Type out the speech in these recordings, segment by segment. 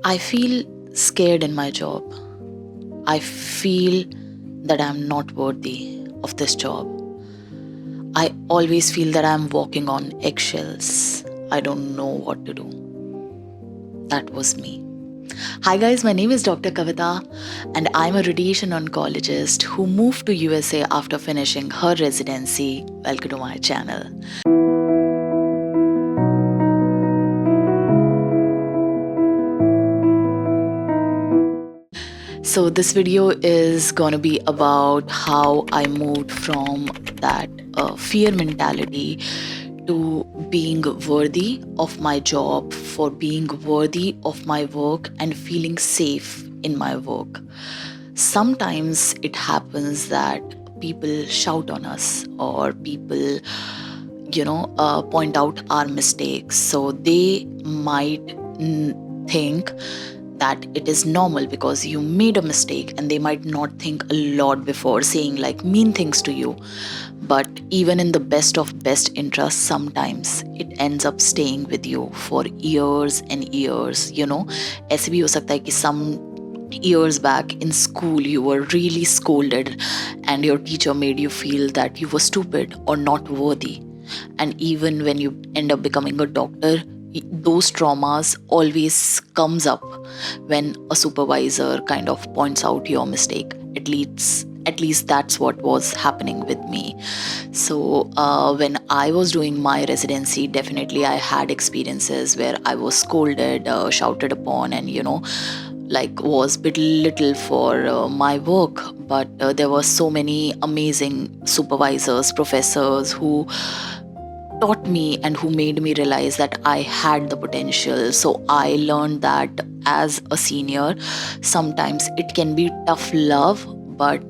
I feel scared in my job. I feel that I'm not worthy of this job. I always feel that I'm walking on eggshells. I don't know what to do. That was me. Hi guys, my name is Dr. Kavita and I'm a radiation oncologist who moved to USA after finishing her residency. Welcome to my channel. So this video is gonna be about how I moved from that fear mentality to being worthy of my job, for being worthy of my work and feeling safe in my work. Sometimes it happens that people shout on us or people point out our mistakes, so they might think that it is normal because you made a mistake, and they might not think a lot before saying like mean things to you. But even in the best of best interests, sometimes it ends up staying with you for years and years. ऐसे भी हो सकता है कि some years back in school you were really scolded and your teacher made you feel that you were stupid or not worthy. And even when you end up becoming a doctor, those traumas always comes up when a supervisor kind of points out your mistake. At least that's what was happening with me. So when I was doing my residency, definitely I had experiences where I was scolded, shouted upon, and like was belittled for my work. But there were so many amazing supervisors, professors who taught me and who made me realize that I had the potential. So I learned that as a senior, sometimes it can be tough love, but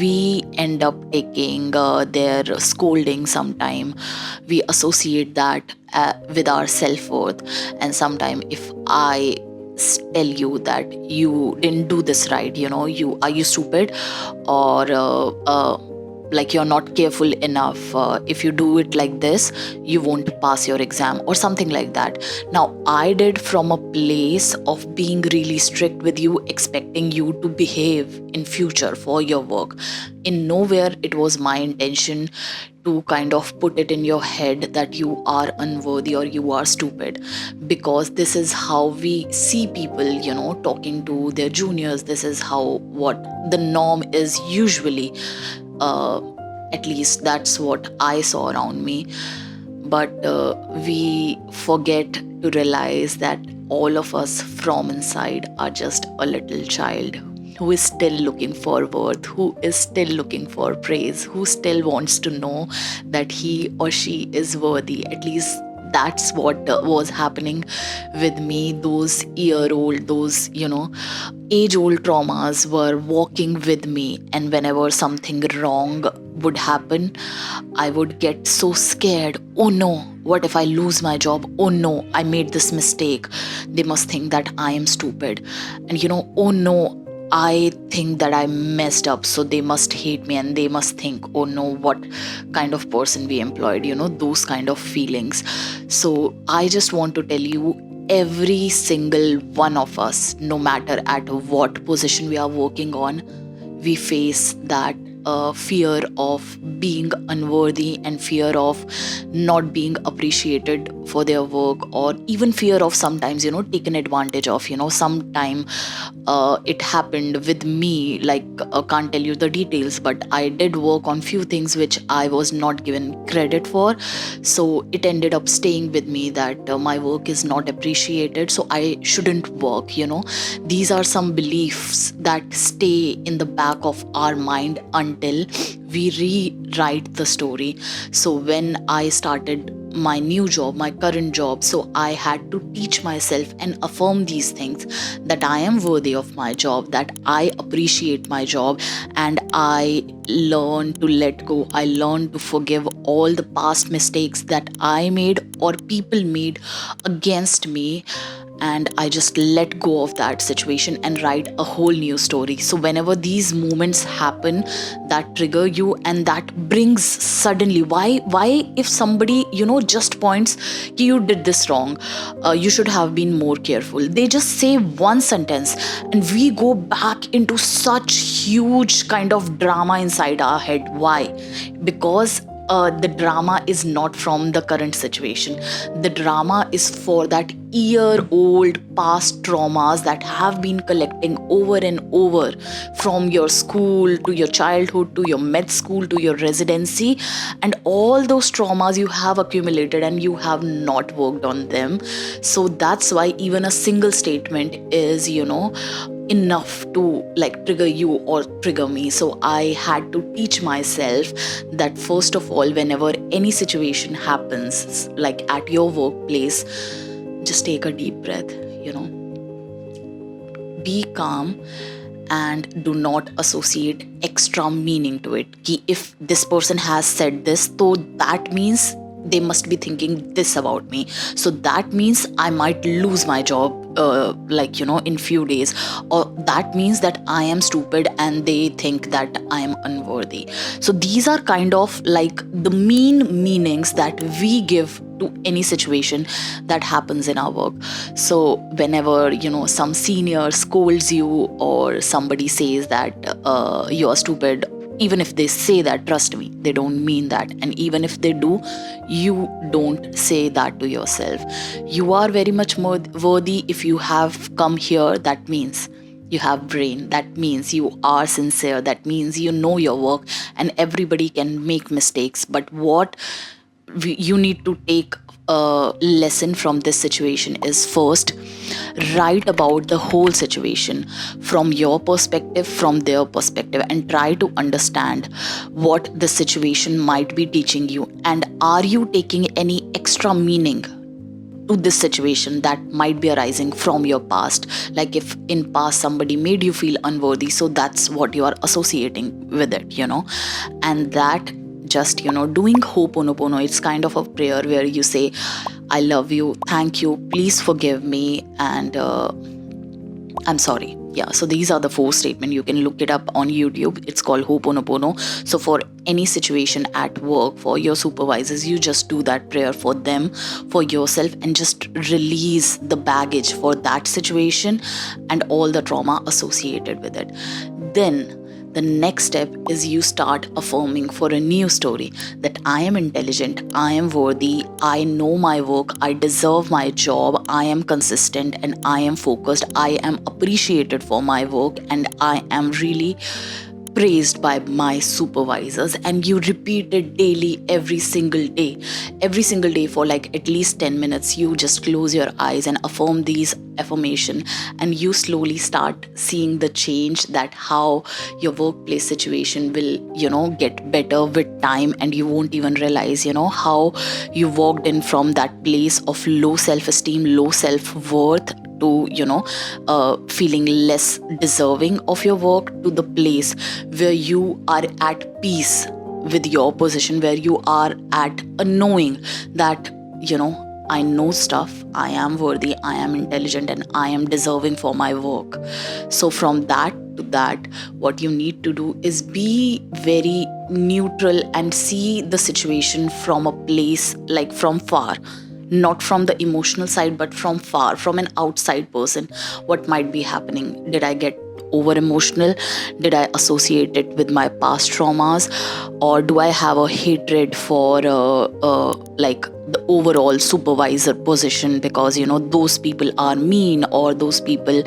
we end up taking their scolding. Sometime we associate that with our self-worth. And sometime if I tell you that you didn't do this right, you stupid, or like you're not careful enough, if you do it like this you won't pass your exam or something like that. Now I did from a place of being really strict with you, expecting you to behave in future for your work. In nowhere it was my intention to kind of put it in your head that you are unworthy or you are stupid, because this is how we see people talking to their juniors. This is how what the norm is usually. At least that's what I saw around me. But we forget to realize that all of us from inside are just a little child who is still looking for worth, who is still looking for praise, who still wants to know that he or she is worthy. At least that's what was happening with me. Those age-old traumas were walking with me, and whenever something wrong would happen, I would get so scared. Oh no, what if I lose my job? Oh no, I made this mistake. They must think that I am stupid. And oh no, I think that I messed up, so they must hate me and they must think, oh no, what kind of person we employed, those kind of feelings. So I just want to tell you, every single one of us, no matter at what position we are working on, we face that fear of being unworthy and fear of not being appreciated for their work, or even fear of sometimes taken advantage of. Sometime it happened with me, like can't tell you the details, but I did work on few things which I was not given credit for. So it ended up staying with me that my work is not appreciated, so I shouldn't work. These are some beliefs that stay in the back of our mind until we rewrite the story. So when I started my new job, my current job, so I had to teach myself and affirm these things, that I am worthy of my job, that I appreciate my job, and I learn to let go. I learn to forgive all the past mistakes that I made or people made against me. and I just let go of that situation and write a whole new story. So whenever these moments happen that trigger you and that brings suddenly, why if somebody just points ki you did this wrong, you should have been more careful, they just say one sentence and we go back into such huge kind of drama inside our head. Why? Because the drama is not from the current situation. The drama is for that year old past traumas that have been collecting over and over from your school to your childhood to your med school to your residency, and all those traumas you have accumulated and you have not worked on them. So that's why even a single statement is enough to like trigger you or trigger me. So I had to teach myself that first of all, whenever any situation happens like at your workplace, just take a deep breath, be calm, and do not associate extra meaning to it. Ki if this person has said this, so that means they must be thinking this about me, so that means I might lose my job in few days, or that means that I am stupid and they think that I am unworthy. So these are kind of like the mean meanings that we give to any situation that happens in our work. So whenever some senior scolds you or somebody says that you are stupid, even if they say that, trust me, they don't mean that. And even if they do, you don't say that to yourself. You are very much more worthy. If you have come here, that means you have brain, that means you are sincere, that means you know your work, and everybody can make mistakes. But what you need to take a lesson from this situation is, first, write about the whole situation from your perspective, from their perspective, and try to understand what the situation might be teaching you, and are you taking any extra meaning to this situation that might be arising from your past. Like if in past somebody made you feel unworthy, so that's what you are associating with it, and that just doing ho'oponopono, it's kind of a prayer where you say, I love you, thank you, please forgive me, and I'm sorry. Yeah, so these are the 4 statements. You can look it up on YouTube. It's called Ho'oponopono. So for any situation at work, for your supervisors, you just do that prayer for them, for yourself, and just release the baggage for that situation and all the trauma associated with it. Then the next step is you start affirming for a new story that I am intelligent, I am worthy, I know my work, I deserve my job, I am consistent and I am focused, I am appreciated for my work, and I am really praised by my supervisors. And you repeat it daily, every single day for like at least 10 minutes. You just close your eyes and affirm these affirmation, and you slowly start seeing the change, that how your workplace situation will get better with time, and you won't even realize how you walked in from that place of low self-esteem, low self-worth, to feeling less deserving of your work, to the place where you are at peace with your position, where you are at a knowing that I know stuff, I am worthy, I am intelligent, and I am deserving for my work. So from that to that, what you need to do is be very neutral and see the situation from a place, like from far, not from the emotional side, but from far, from an outside person. What might be happening? Did I get over emotional? Did I associate it with my past traumas? Or do I have a hatred for like the overall supervisor position, because those people are mean, or those people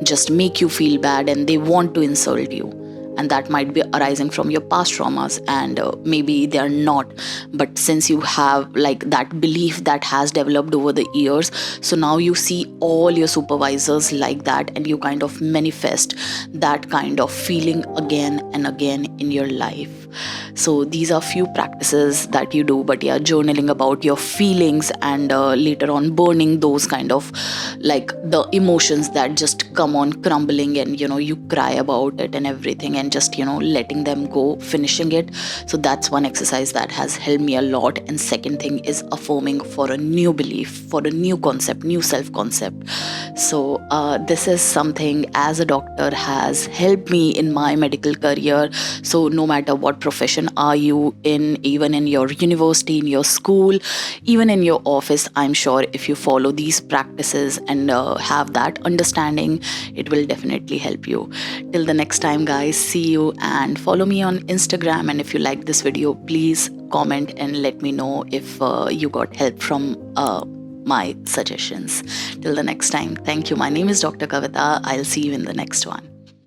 just make you feel bad and they want to insult you? And that might be arising from your past traumas, and maybe they are not, but since you have like that belief that has developed over the years, so now you see all your supervisors like that, and you kind of manifest that kind of feeling again and again in your life. So these are few practices that you do. But yeah, journaling about your feelings, and later on burning those kind of like the emotions that just come on crumbling, and you cry about it and everything, and just letting them go, finishing it. So that's one exercise that has helped me a lot. And second thing is affirming for a new belief, for a new concept, new self concept. So this is something as a doctor has helped me in my medical career. So no matter what profession are you in, even in your university, in your school, even in your office, I'm sure if you follow these practices and have that understanding, it will definitely help you. Till the next time, guys, see you, and follow me on Instagram. And if you like this video, please comment and let me know if you got help from my suggestions. Till the next time, thank you. My name is Dr. Kavita. I'll see you in the next one.